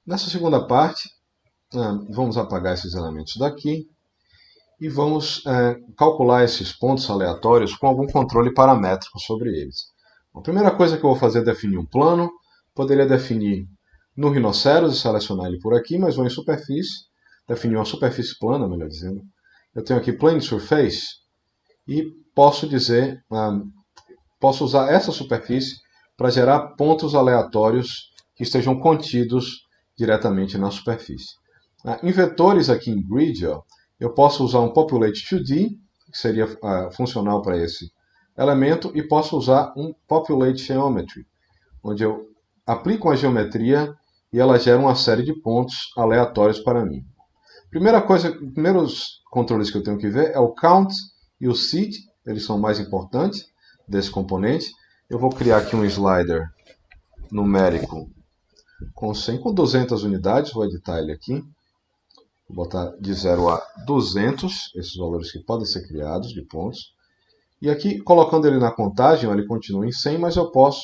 Nessa segunda parte, vamos apagar esses elementos daqui e vamos calcular esses pontos aleatórios com algum controle paramétrico sobre eles. A primeira coisa que eu vou fazer é definir um plano. Poderia definir no rinoceros e selecionar ele por aqui, mas vou em superfície, definir uma superfície plana, melhor dizendo. Eu tenho aqui plane surface e posso dizer, posso usar essa superfície para gerar pontos aleatórios que estejam contidos diretamente na superfície. Em vetores aqui em grid, eu posso usar um populate 2D, que seria funcional para esse elemento, e posso usar um populate geometry, onde eu aplico uma geometria e ela gera uma série de pontos aleatórios para mim. Primeiros controles que eu tenho que ver é o count e o seed, eles são mais importantes desse componente. Eu vou criar aqui um slider numérico com 100, com 200 unidades, vou editar ele aqui. Vou botar de 0 a 200, esses valores que podem ser criados de pontos. E aqui, colocando ele na contagem, ele continua em 100, mas eu posso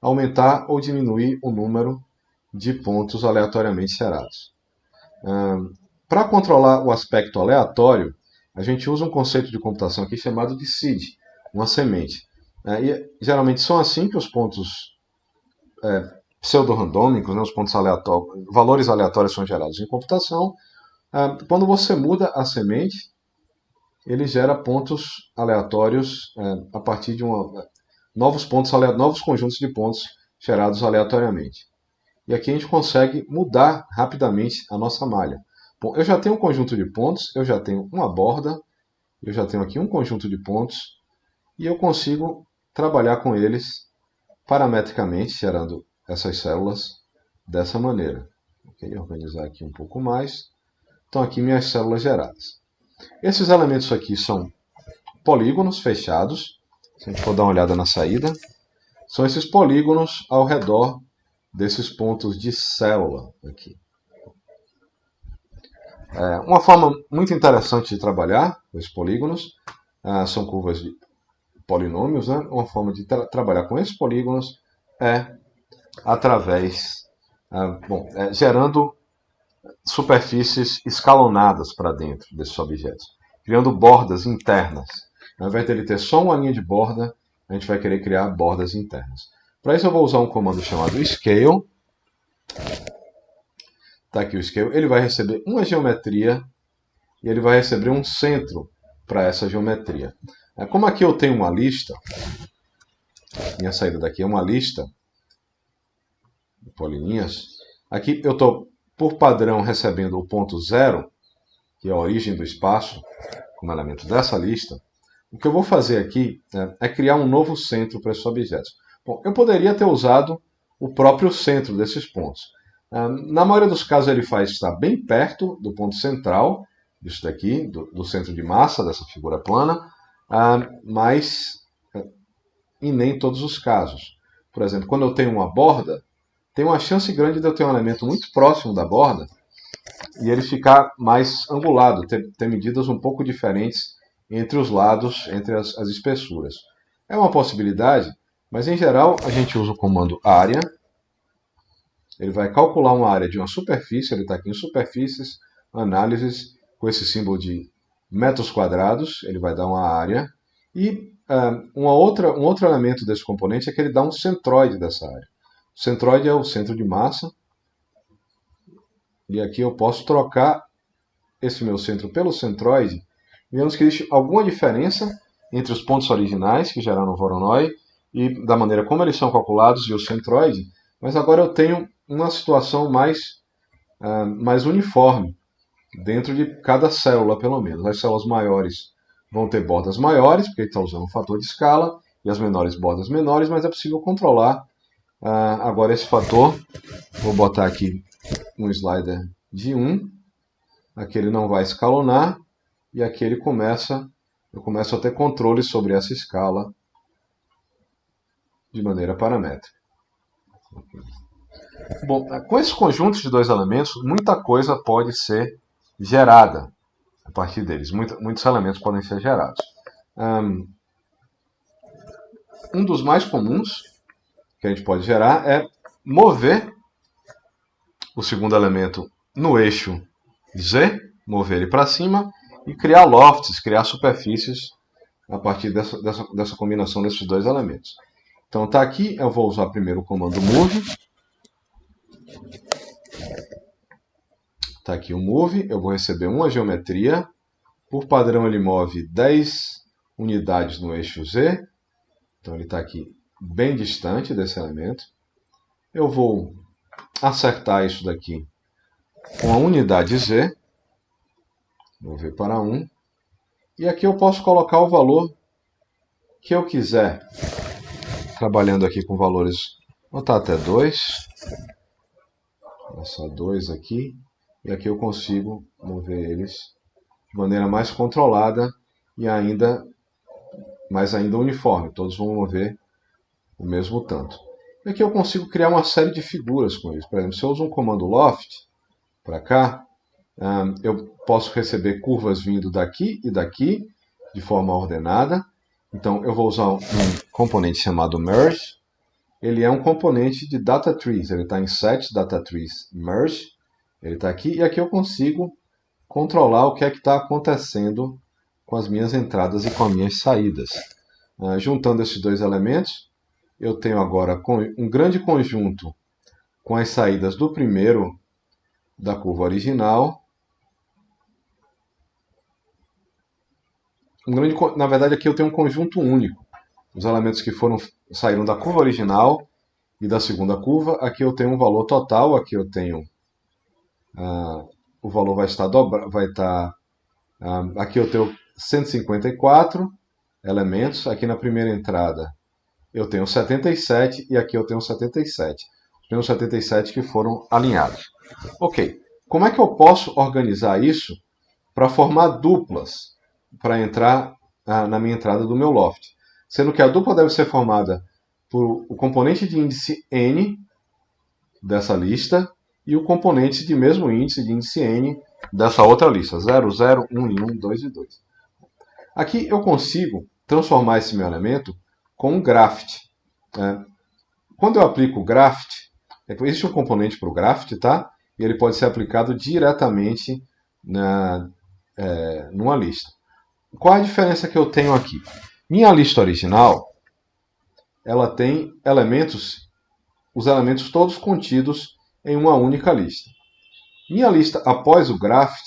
aumentar ou diminuir o número de pontos aleatoriamente gerados. Para controlar o aspecto aleatório, a gente usa um conceito de computação aqui chamado de seed, uma semente. E geralmente são assim que os pontos pseudo-randômicos, os pontos aleatórios, valores aleatórios são gerados em computação. Quando você muda a semente, ele gera pontos aleatórios a partir de novos conjuntos de pontos gerados aleatoriamente. E aqui a gente consegue mudar rapidamente a nossa malha. Bom, eu já tenho um conjunto de pontos, eu já tenho uma borda, eu já tenho aqui um conjunto de pontos, e eu consigo trabalhar com eles parametricamente, gerando essas células dessa maneira. Ok, organizar aqui um pouco mais. Estão aqui minhas células geradas. Esses elementos aqui são polígonos fechados. Se a gente for dar uma olhada na saída, são esses polígonos ao redor desses pontos de célula aqui. Uma forma muito interessante de trabalhar esses polígonos são curvas de polinômios, né? Uma forma de trabalhar com esses polígonos é através, gerando superfícies escalonadas para dentro desses objetos, criando bordas internas. Ao invés de ele ter só uma linha de borda, a gente vai querer criar bordas internas. Para isso eu vou usar um comando chamado scale. Está aqui o scale. Ele vai receber uma geometria e ele vai receber um centro para essa geometria. Como aqui eu tenho uma lista, minha saída daqui é uma lista de polilinhas, aqui eu estou, por padrão, recebendo o ponto 0, que é a origem do espaço, como elemento dessa lista. O que eu vou fazer aqui é criar um novo centro para esses objetos. Bom, eu poderia ter usado o próprio centro desses pontos. Na maioria dos casos ele faz estar bem perto do ponto central, disso daqui, do centro de massa dessa figura plana, mas em nem todos os casos. Por exemplo, quando eu tenho uma borda, tem uma chance grande de eu ter um elemento muito próximo da borda e ele ficar mais angulado, ter medidas um pouco diferentes entre os lados, entre as espessuras. É uma possibilidade, mas em geral a gente usa o comando área. Ele vai calcular uma área de uma superfície, ele está aqui em superfícies, análises, com esse símbolo de metros quadrados, ele vai dar uma área. E um outro elemento desse componente é que ele dá um centroide dessa área. O centroide é o centro de massa. E aqui eu posso trocar esse meu centro pelo centroide. Vemos que existe alguma diferença entre os pontos originais que geraram o Voronoi e da maneira como eles são calculados e o centroide. Mas agora eu tenho uma situação mais uniforme dentro de cada célula, pelo menos. As células maiores vão ter bordas maiores, porque ele está usando um fator de escala, e as menores bordas menores, mas é possível controlar agora esse fator. Vou botar aqui um slider de 1. Aqui ele não vai escalonar, e aqui eu começo a ter controle sobre essa escala de maneira paramétrica. Bom, com esse conjunto de dois elementos, muita coisa pode ser gerada a partir deles. Muitos elementos podem ser gerados. Um dos mais comuns que a gente pode gerar é mover o segundo elemento no eixo Z, mover ele para cima e criar lofts, criar superfícies a partir dessa combinação desses dois elementos. Então está aqui, eu vou usar primeiro o comando move. Está aqui o move, eu vou receber uma geometria. Por padrão ele move 10 unidades no eixo Z. Então ele está aqui bem distante desse elemento. Eu vou acertar isso daqui com a unidade Z. Mover para 1. E aqui eu posso colocar o valor que eu quiser. Trabalhando aqui com valores, vou botar até 2. Só 2 aqui. E aqui eu consigo mover eles de maneira mais controlada e ainda uniforme. Todos vão mover o mesmo tanto. E aqui eu consigo criar uma série de figuras com eles. Por exemplo, se eu uso um comando loft para cá, eu posso receber curvas vindo daqui e daqui de forma ordenada. Então eu vou usar um componente chamado merge. Ele é um componente de data trees. Ele está em set data trees merge. Ele está aqui e aqui eu consigo controlar o que é que está acontecendo com as minhas entradas e com as minhas saídas. Juntando esses dois elementos, eu tenho agora um grande conjunto com as saídas do primeiro da curva original. Na verdade, aqui eu tenho um conjunto único. Os elementos que saíram da curva original e da segunda curva. Aqui eu tenho um valor total. Aqui eu tenho o valor vai estar dobrado. Aqui eu tenho 154 elementos. Aqui na primeira entrada eu tenho 77 e aqui eu tenho 77. Tenho 77 que foram alinhados. Ok. Como é que eu posso organizar isso para formar duplas para entrar na minha entrada do meu loft? Sendo que a dupla deve ser formada por o componente de índice n dessa lista e o componente de mesmo índice de índice n dessa outra lista, 0, 0, 1 e 1, 2 e 2. Aqui eu consigo transformar esse meu elemento com um graft. Quando eu aplico o graft, existe um componente para o graft, tá? E ele pode ser aplicado diretamente numa lista. Qual a diferença que eu tenho aqui? Minha lista original, ela tem os elementos todos contidos em uma única lista. Minha lista após o graft,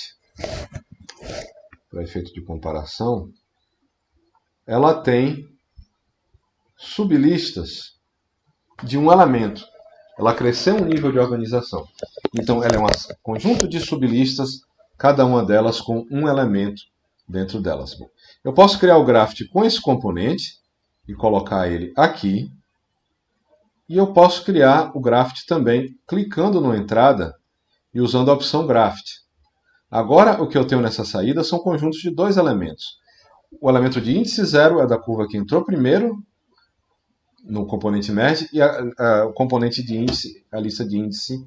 para efeito de comparação, ela tem sublistas de um elemento. Ela cresceu um nível de organização. Então ela é um conjunto de sublistas, cada uma delas com um elemento dentro delas. Eu posso criar o graft com esse componente e colocar ele aqui. E eu posso criar o graft também clicando na entrada e usando a opção graft. Agora o que eu tenho nessa saída são conjuntos de dois elementos. O elemento de índice 0 é da curva que entrou primeiro no componente merge e o componente de índice, a lista de índice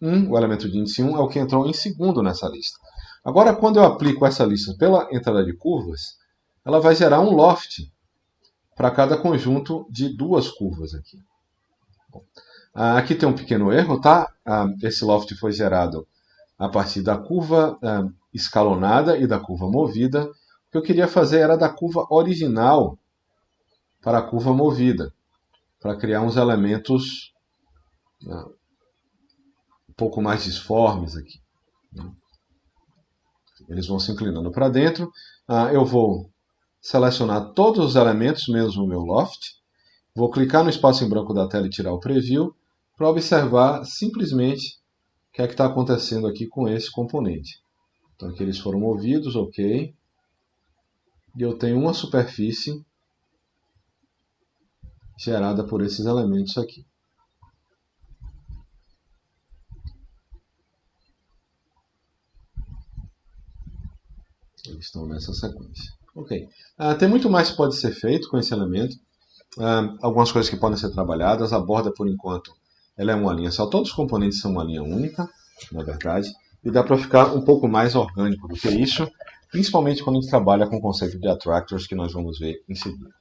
1, o elemento de índice 1 é o que entrou em segundo nessa lista. Agora, quando eu aplico essa lista pela entrada de curvas, ela vai gerar um loft para cada conjunto de duas curvas aqui. Aqui tem um pequeno erro, tá? Esse loft foi gerado a partir da curva escalonada e da curva movida. O que eu queria fazer era da curva original para a curva movida, para criar uns elementos um pouco mais disformes aqui. Eles vão se inclinando para dentro. Eu vou selecionar todos os elementos, menos o meu loft. Vou clicar no espaço em branco da tela e tirar o preview para observar simplesmente o que é que está acontecendo aqui com esse componente. Então aqui eles foram movidos, ok. E eu tenho uma superfície gerada por esses elementos aqui. Eles estão nessa sequência. Ok. Tem muito mais que pode ser feito com esse elemento. Algumas coisas que podem ser trabalhadas. A borda, por enquanto, ela é uma linha só. Todos os componentes são uma linha única, na verdade. E dá para ficar um pouco mais orgânico do que isso, principalmente quando a gente trabalha com o conceito de attractors, que nós vamos ver em seguida.